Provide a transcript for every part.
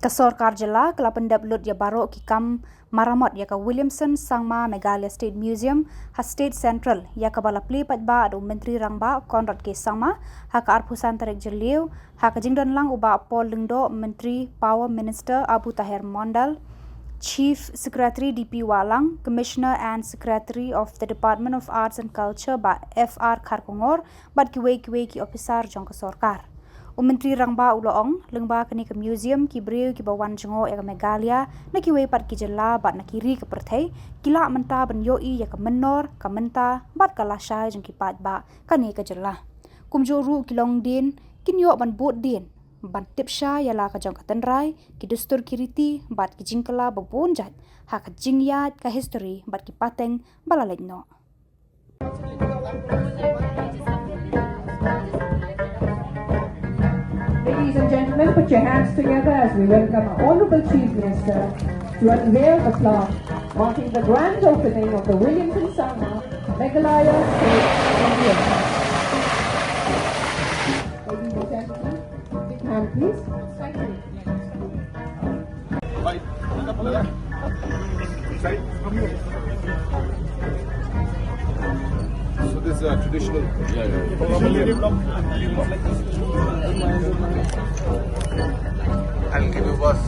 Khuborjylla kelapendap lut ya barok kikam maramot ya ka Williamson Sangma Meghalaya State Museum ha State Central ya ka balapli patba adu Menteri Rang ba Konrad ke Sangma ha ka arpusan tarik jeliu ha ka jingdon lang uba Paul Lingdo Menteri Power Minister Abu Tahir Mondal Chief Secretary DP Walang Commissioner and Secretary of the Department of Arts and Culture ba FR Kharkongor bad ki officer jong ka sorkar Menteri Rang ba uloong lengba kini ke museum ki breu ki bawan jengo ya ke Meghalaya na ki pat ki jela bat na kiri ke perthai kila menta ban yoi ya ke menor ka menta bat kala syai jeng ki pat ba kani ke jela kumjoru kilong din kin yo ban bot din ban tipsha ya la ka jong ka tenrai ki dustur kiriti bat ki jingkala babon jat ha ka jingyat ka history bat ki pateng balalekno. Ladies and gentlemen, put your hands together as we welcome our Honourable Chief Minister to unveil the plaque marking the grand opening of the Williamson Sangma Meghalaya State Museum. Ladies and gentlemen, big hand please. Thank you. So this is a traditional. I'll give you bus.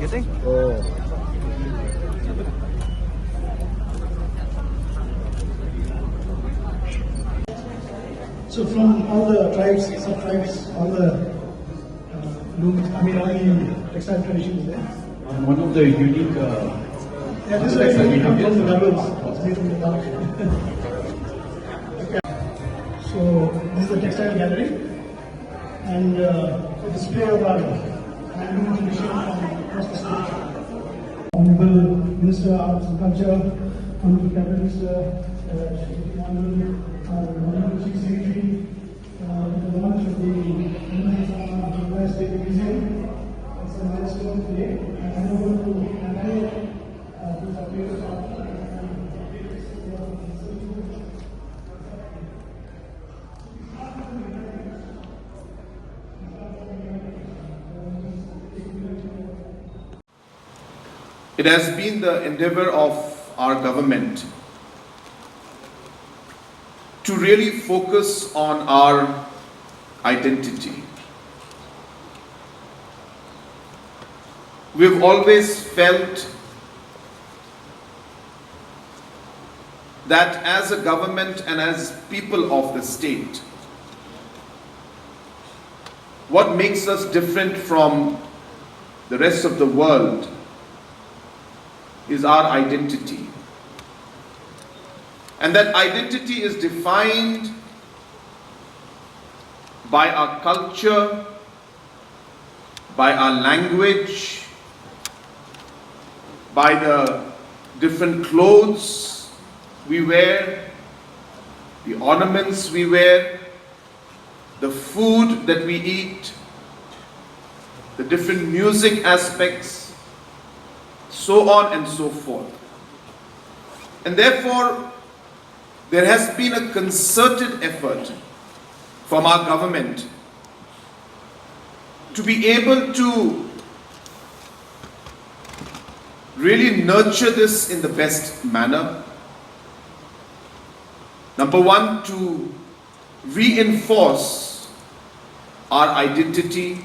Getting? Oh. So from all the tribes, sub-tribes, all the all the textile traditions there. One of the unique. This is actually come from the rebels. It's made from the dark. So this is the textile gallery and a display of our handloom tradition from across the state. Honourable Minister of Arts and Culture, Honourable Cabinet Minister, Honourable Chief Secretary, the launch of the Meghalaya State Museum. It's a milestone today, and I'm going to It has been the endeavor of our government to really focus on our identity. We've always felt that as a government and as people of the state, what makes us different from the rest of the world is our identity. And that identity is defined by our culture, by our language, by the different clothes we wear, the ornaments we wear, the food that we eat, the different music aspects, so on and so forth. And therefore, there has been a concerted effort from our government to be able to really nurture this in the best manner. Number one, to reinforce our identity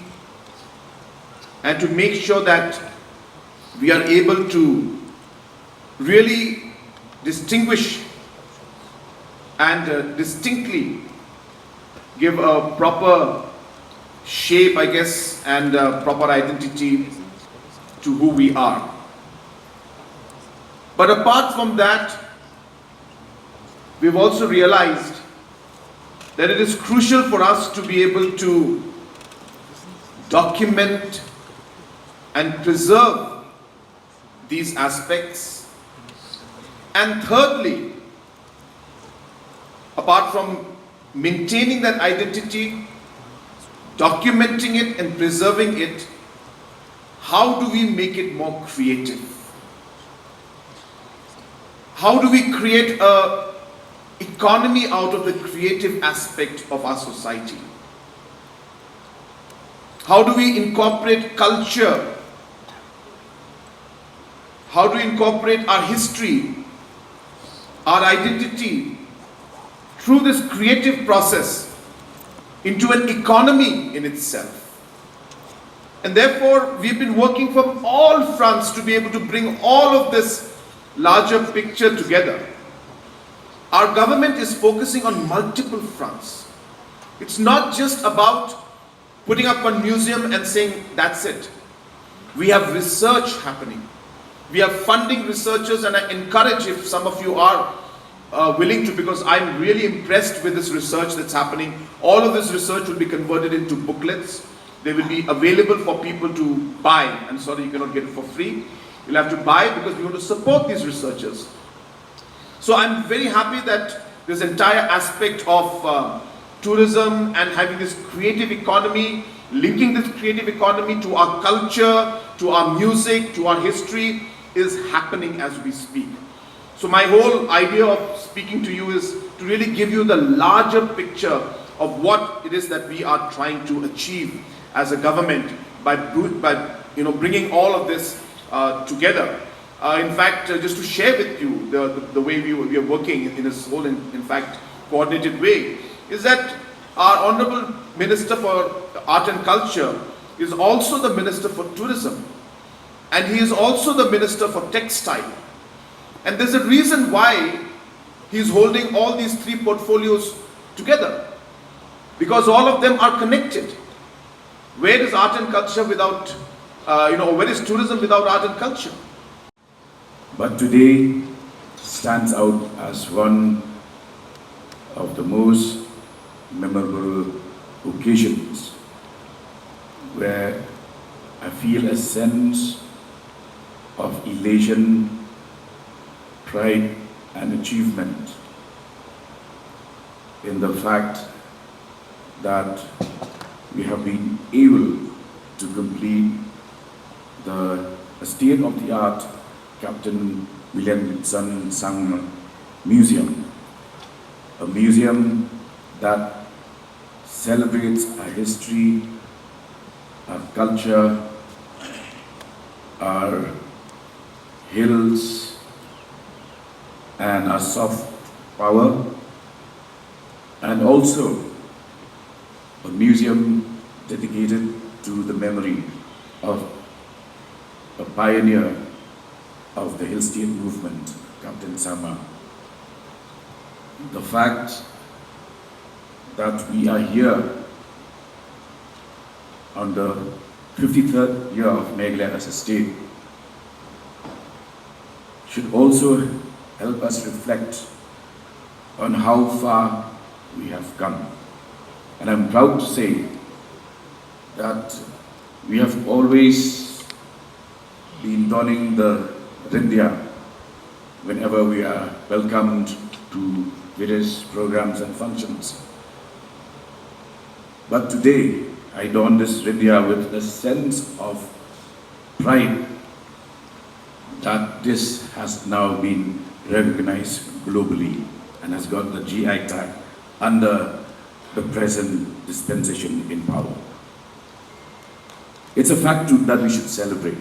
and to make sure that we are able to really distinguish and distinctly give a proper shape, I guess, and proper identity to who we are. But apart from that, we've also realized that it is crucial for us to be able to document and preserve these aspects. And thirdly, apart from maintaining that identity, documenting it and preserving it, how do we make it more creative? How do we create a economy out of the creative aspect of our society? How do we incorporate culture? How do we incorporate our history, our identity, through this creative process into an economy in itself? And therefore, we've been working from all fronts to be able to bring all of this larger picture together. Our government is focusing on multiple fronts. It's not just about putting up one museum and saying, that's it. We have research happening. We are funding researchers, and I encourage, if some of you are willing to, because I'm really impressed with this research that's happening. All of this research will be converted into booklets. They will be available for people to buy. I'm sorry, you cannot get it for free. You'll have to buy because we want to support these researchers. So I'm very happy that this entire aspect of tourism and having this creative economy, linking this creative economy to our culture, to our music, to our history, is happening as we speak. So my whole idea of speaking to you is to really give you the larger picture of what it is that we are trying to achieve as a government by bringing all of this together. In fact, just to share with you the way we are working in this whole, in fact, coordinated way, is that our Honorable Minister for Art and Culture is also the Minister for Tourism, and he is also the Minister for Textile. And there's a reason why he's holding all these three portfolios together, because all of them are connected. Where is art and culture without, where is tourism without art and culture? But today stands out as one of the most memorable occasions where I feel a sense of elation, pride and achievement in the fact that we have been able to complete the state-of-the-art Captain Williamson Sangma Museum, a museum that celebrates our history, our culture, our hills, and our soft power, and also a museum dedicated to the memory of a pioneer of the Hill State movement, Captain Samla. The fact that we are here on the 53rd year of Meghalaya as a state should also help us reflect on how far we have come. And I'm proud to say that we have always been donning the rindia whenever we are welcomed to various programs and functions. But today, I don this rindia with a sense of pride that this has now been recognized globally and has got the GI tag under the present dispensation in power. It's a fact too that we should celebrate.